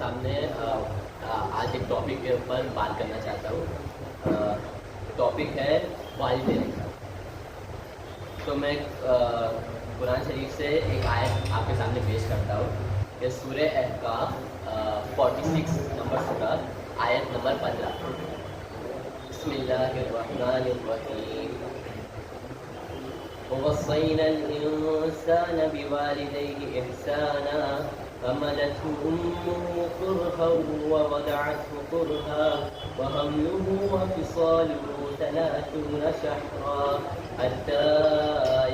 سامنے آج ایک ٹاپک کے اوپر بات کرنا چاہتا ہوں. ٹاپک ہے والدین. تو میں قرآن شریف سے ایک آیت آپ کے سامنے پیش کرتا ہوں کہ سورہ احقاف 46 نمبر سورہ آیت نمبر 15. بسم اللہ الرحمن الرحیم. ووصينا الإنسان بوالديه إحسانا حملته أمه كرها ووضعته كرها وحمله وفصاله 30 شهرا حتى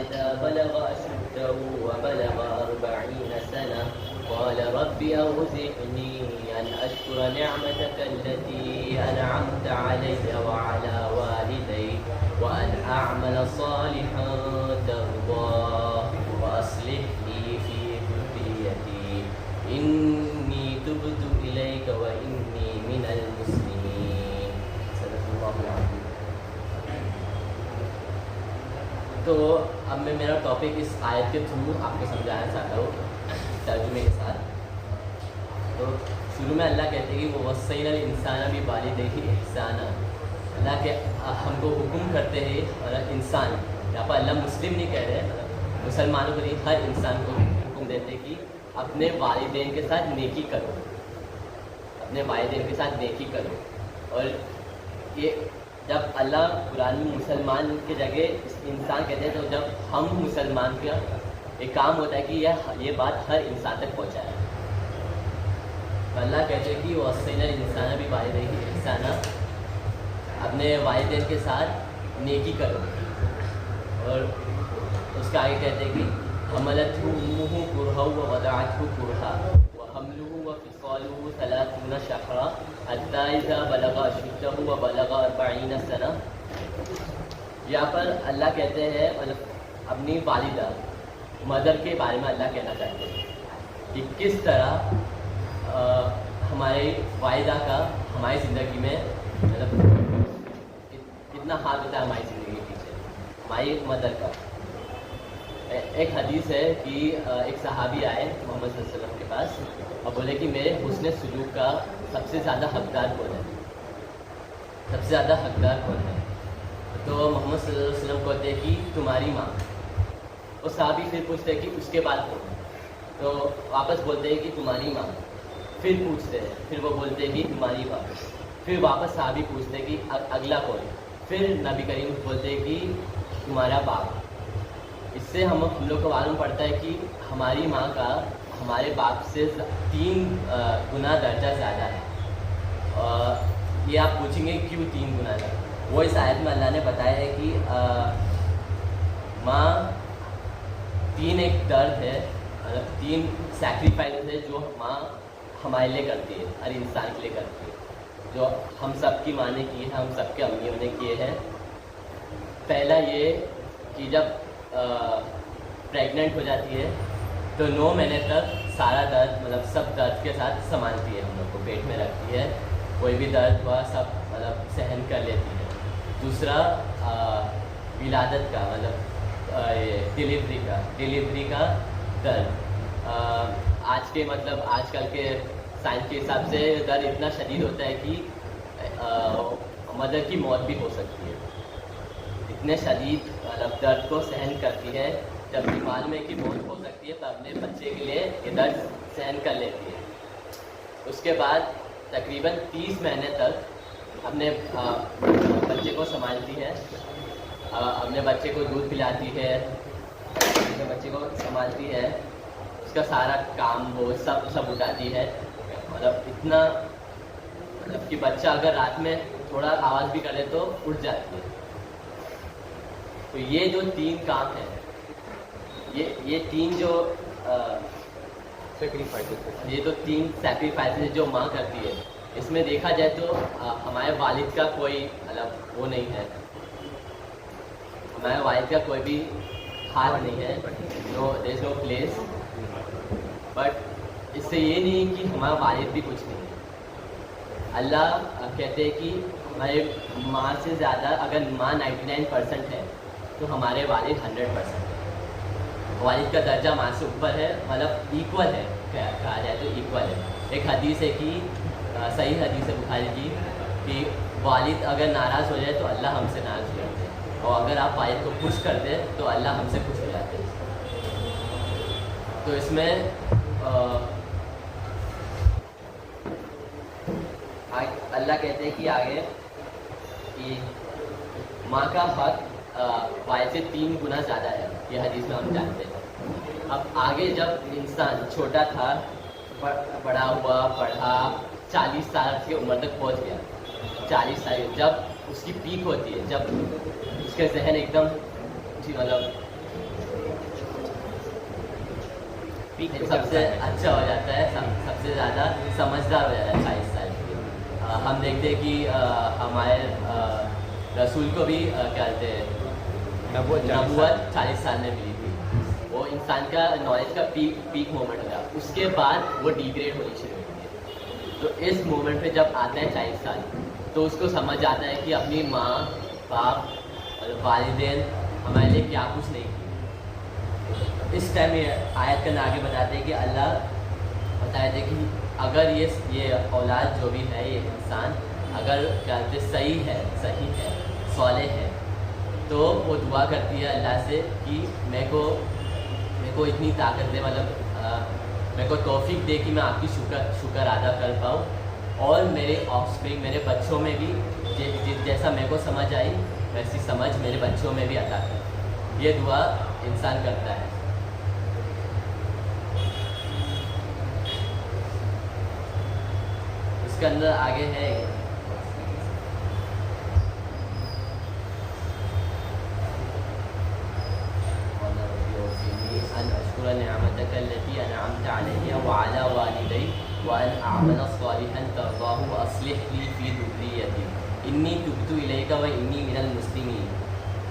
إذا بلغ أشده وبلغ 40 سنة قال رب أوزعني أن أشكر نعمتك التي أنعمت علي وعلى والدي وأن أعمل صالحا ترضاه وأصلح لي في ذريتي إني تبت إليك وإني من المسلمين. صدق اللہ العظیم. تو اب میں میرا ٹاپک اس آیت کے تھرو آپ کو سمجھانا چاہتا ہوں ترجمے کے ساتھ. تو شروع میں اللہ کہتے ہیں کہ وہ وصینا الانسان بوالدیہ احسانا. اللہ کے ہم کو حکم کرتے ہیں انسان, یہاں پر اللہ مسلم نہیں کہہ رہے, مسلمانوں کو نہیں, ہر انسان کو حکم دیتے ہیں کہ اپنے والدین کے ساتھ نیکی کرو, اپنے والدین کے ساتھ نیکی کرو. اور یہ جب اللہ قرآن میں مسلمان کی جگہ انسان کہتے ہیں تو جب ہم مسلمان کا ایک کام ہوتا ہے کہ یہ بات ہر انسان تک پہنچائے. اللہ کہتے ہیں کہ وصینا الانسان بوالدیہ احسانا, اپنے والدین کے ساتھ نیکی کرو. اور اس کا آگے کہتے ہیں کہ حملته امه کرها ووضعته کرها وحمله وفصاله 30 شهرا حتى اذا بلغ اشده وبلغ 40 سنة. یہاں پر اللہ کہتے ہیں مطلب اپنی والدہ مدر کے بارے میں اللہ کہنا چاہتے ہیں کہ کس طرح ہماری والدہ کا ہماری زندگی میں مطلب کتنا ہاتھ ہوتا ہے ہماری زندگی کے پیچھے, ہماری مدر کا. ایک حدیث ہے کہ ایک صحابی آئے محمد صلی اللہ علیہ وسلم کے پاس اور بولے کہ میرے حسن سلوک کا سب سے زیادہ حقدار کون ہے, سب سے زیادہ حقدار کون ہے. تو محمد صلی اللہ علیہ وسلم کہتے ہیں کہ تمہاری ماں. اور صحابی پھر پوچھتے ہیں کہ اس کے بعد کون ہے, تو واپس بولتے ہیں کہ تمہاری ماں. پھر پوچھتے ہیں, پھر وہ بولتے ہیں کہ تمہاری باپ. پھر واپس صحابی پوچھتے ہیں کہ اگلا کون. پھر نبی کریم بولتے ہیں کہ تمہارا باپ. اس سے ہم لوگ کو معلوم پڑتا ہے کہ ہماری ماں کا ہمارے باپ سے 3 گنا درجہ زیادہ ہے. یہ آپ پوچھیں گے کیوں 3 گنا زیادہ. وہ اس آیت میں اللہ نے بتایا ہے کہ ماں 3 ایک درد ہے, مطلب 3 سیکریفائس ہے جو ماں ہمارے لیے کرتی ہے, ہر انسان کے لیے کرتی ہے, جو ہم سب کی ماں نے کی ہے, ہم سب کے امیوں نے کیے ہیں. پہلا یہ کہ جب پریگننٹ ہو جاتی ہے تو 9 مہینے تک سارا درد مطلب سب درد کے ساتھ سنبھالتی ہے, ہم لوگ کو پیٹ میں رکھتی ہے, کوئی بھی درد ہوا سب مطلب سہن کر لیتی ہے. دوسرا ولادت کا مطلب ڈیلیوری کا درد. آج کل کے سائنس کے حساب سے درد اتنا شدید ہوتا ہے کہ مدر کی موت بھی ہو سکتی ہے. اتنے شدید مطلب درد کو سہن کرتی ہے, جب بیمار میں کی موت ہو سکتی ہے تو اپنے بچے کے لیے یہ درد سہن کر لیتی ہے. اس کے بعد تقریباً 30 مہینے تک اپنے بچے کو سنبھالتی ہے, اپنے بچے کو دودھ پلاتی ہے, اپنے بچے کو سنبھالتی ہے, اس کا سارا کام وہ سب اٹھاتی ہے. مطلب اتنا مطلب کہ بچہ اگر رات میں تھوڑا آواز بھی کرے تو اٹھ جاتی ہے. تو یہ جو 3 کام ہیں, یہ 3 جو یہ تو 3 سیکریفائسز جو ماں کرتی ہے, اس میں دیکھا جائے تو ہمارے والد کا کوئی مطلب وہ نہیں ہے, ہمارے والد کا کوئی بھی ہاتھ نہیں ہے, دیر از نو پلیس. بٹ اس سے یہ نہیں کہ ہمارا والد بھی کچھ نہیں ہے. اللہ کہتے ہیں کہ ہمارے ماں سے زیادہ اگر ماں 99% ہے تو ہمارے والد 100% ہے. والد کا درجہ ماں سے اوپر ہے, مطلب ایکول ہے, کہا جائے تو ایکول ہے. ایک حدیث ہے کہ صحیح حدیث ہے بخاری کی کہ والد اگر ناراض ہو جائے تو اللہ ہم سے ناراض ہو جاتے ہیں، اور اگر آپ والد کو خوش کر دیں تو اللہ ہم سے خوش ہو جاتے ہیں. تو اس میں اللہ کہتے ہیں کہ آگے کہ ماں کا حق والد سے 3 گنا زیادہ ہے، یہ حدیث میں ہم جانتے ہیں. اب آگے جب انسان چھوٹا تھا، بڑا ہوا، پڑھا، 40 سال کی عمر تک پہنچ گیا، 40 سال جب اس کی پیک ہوتی ہے، جب اس کا ذہن ایک دم مطلب سب سے اچھا ہو جاتا ہے، سب سے زیادہ سمجھدار ہو جاتا ہے 40 سال کی. ہم دیکھتے ہیں کہ ہمارے رسول کو بھی کیا کہتے ہیں نبوت 40 سال میں ملی تھی. وہ انسان کا نالج کا پیک مومنٹ ہوگا، اس کے بعد وہ ڈیگریڈ ہونی شروع ہوتی ہے. تو اس مومنٹ پہ جب آتا ہے 40 سال تو اس کو سمجھ آتا ہے کہ اپنی ماں باپ اور والدین ہمارے لیے کیا کچھ نہیں کی. اس ٹائم یہ آیت کا آگے بتاتے ہیں کہ اللہ بتایا تھے کہ اگر یہ اولاد جو بھی ہے، یہ انسان اگر کہتے صحیح ہے صالح ہے، تو وہ دعا کرتی ہے اللہ سے کہ میرے کو اتنی طاقت دے، مطلب میرے کو توفیق دے کہ میں آپ کی شکر ادا کر پاؤں، اور میرے آفسپرنگ، میرے بچوں میں بھی جیسا میرے کو سمجھ آئی ویسی سمجھ میرے بچوں میں بھی عطا کر. یہ دعا انسان کرتا ہے. اس کے اندر آگے ہے ان اشکر نعمتک التي انعمت علی وعلی والدی وان اعمل صالحا ترضاه واصلح لي في ذریتی انی تبت الیک وانی من المسلمین.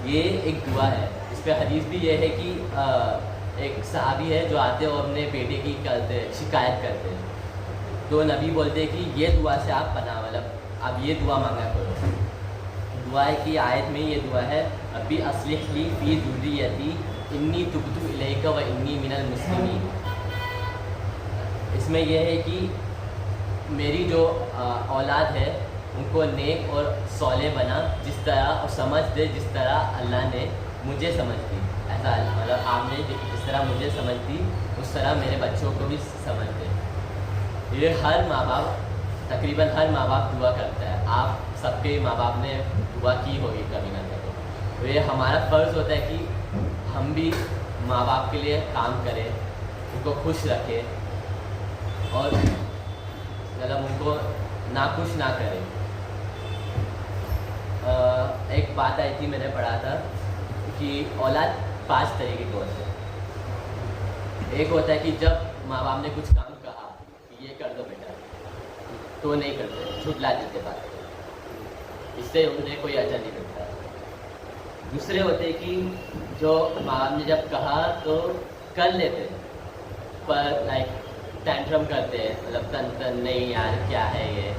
یہ ایک دعا ہے. اس پہ حدیث بھی یہ ہے کہ ایک صحابی ہے جو آتے اور اپنے بیٹے کی شکایت کرتے ہیں، تو نبی بولتے کہ یہ دعا سے آپ پناہ، مطلب آپ یہ دعا مانگا کرو. دعا ہے کہ آیت میں یہ دعا ہے ابی اصلح لی فی ذریتی انی تبت الیک و انی من المسلمین. اس میں یہ ہے کہ میری جو اولاد ہے ان کو نیک اور صالح بنا، جس طرح اور سمجھ دے جس طرح اللہ نے مجھے سمجھ دی. ایسا مطلب آپ نے جس طرح مجھے سمجھ دی اس طرح میرے بچوں کو بھی سمجھ دے. یہ ہر ماں باپ، تقریباً ہر ماں باپ دعا کرتا ہے. آپ سب کے ماں باپ نے دعا کی ہوگی کبھی نہ کبھی. تو یہ ہمارا فرض ہوتا ہے کہ ہم بھی ماں باپ کے لیے کام کریں، ان کو خوش رکھیں اور مطلب ان کو ناخوش نہ کریں. ایک بات آئی تھی، میں نے پڑھا تھا کہ اولاد 5 طریقے کے ہوتے ہیں. ایک ہوتا ہے کہ جب ماں باپ نے کچھ کام کہا کہ یہ کر دو بیٹا، تو نہیں کرتے، جھٹلا دیتے بات، اس سے انہیں کوئی اجر نہیں ملتا. دوسرے ہوتے کہ جو ماں باپ نے جب کہا تو کر لیتے پر لائک ٹینٹرم کرتے ہیں، مطلب تن نہیں یار کیا ہے یہ،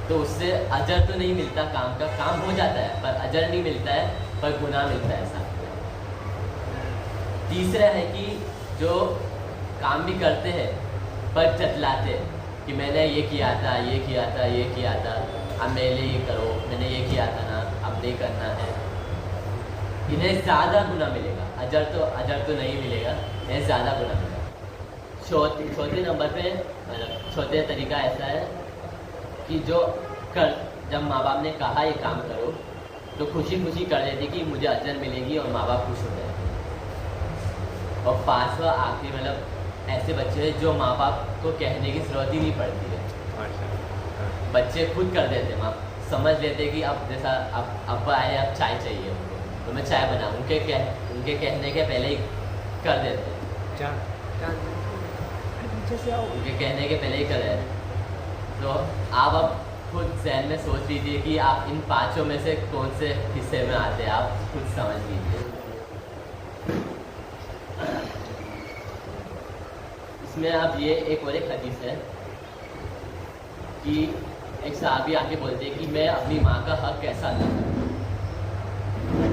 تو اس سے اجر تو نہیں ملتا، کام کا کام ہو جاتا ہے پر اجر نہیں ملتا ہے، پر گناہ ملتا ہے ساتھ میں. تیسرا ہے کہ جو کام بھی کرتے ہیں پر جتلاتے کہ میں نے یہ کیا تھا، یہ کیا تھا، یہ کیا تھا، اب میرے لیے یہ کرو، میں نے یہ کیا تھا نا، اب نہیں کرنا ہے. انہیں زیادہ گناہ ملے گا، اجر تو نہیں ملے گا، انہیں زیادہ گناہ ملے گا. چوتھے نمبر پہ چوتھے طریقہ ایسا ہے کہ جو جب ماں باپ نے کہا یہ کام کرو تو خوشی خوشی کر لیتے کہ مجھے اجر ملے گی اور ماں باپ خوش ہو جائیں گے. اور 5واں آخری مطلب ایسے بچے ہیں جو ماں باپ کو کہنے کی ضرورت ہی نہیں پڑتی ہے، بچے خود کر دیتے، ماں سمجھ لیتے کہ اب جیسا اب آئے اب چائے چاہیے ان کو تو میں چائے بناؤں، ان کے کہنے کے پہلے ہی کر دیتے، ان کے کہنے کے پہلے ہی کر دیتے. تو آپ اب خود ذہن میں سوچ لیجیے کہ آپ ان 5 میں سے کون سے حصے میں آتے ہیں، آپ خود سمجھ لیجیے. اس میں اب یہ ایک حدیث ہے کہ ایک صحابی آ کے بولتے ہیں کہ میں اپنی ماں کا حق کیسا ادا کروں.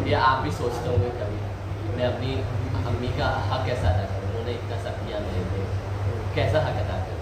یہ آپ بھی سوچتے ہوں گے کبھی میں اپنی امی کا حق کیسا ادا کروں، انہوں نے اتنا سب کیا میرے کو، کیسا حق ادا کروں.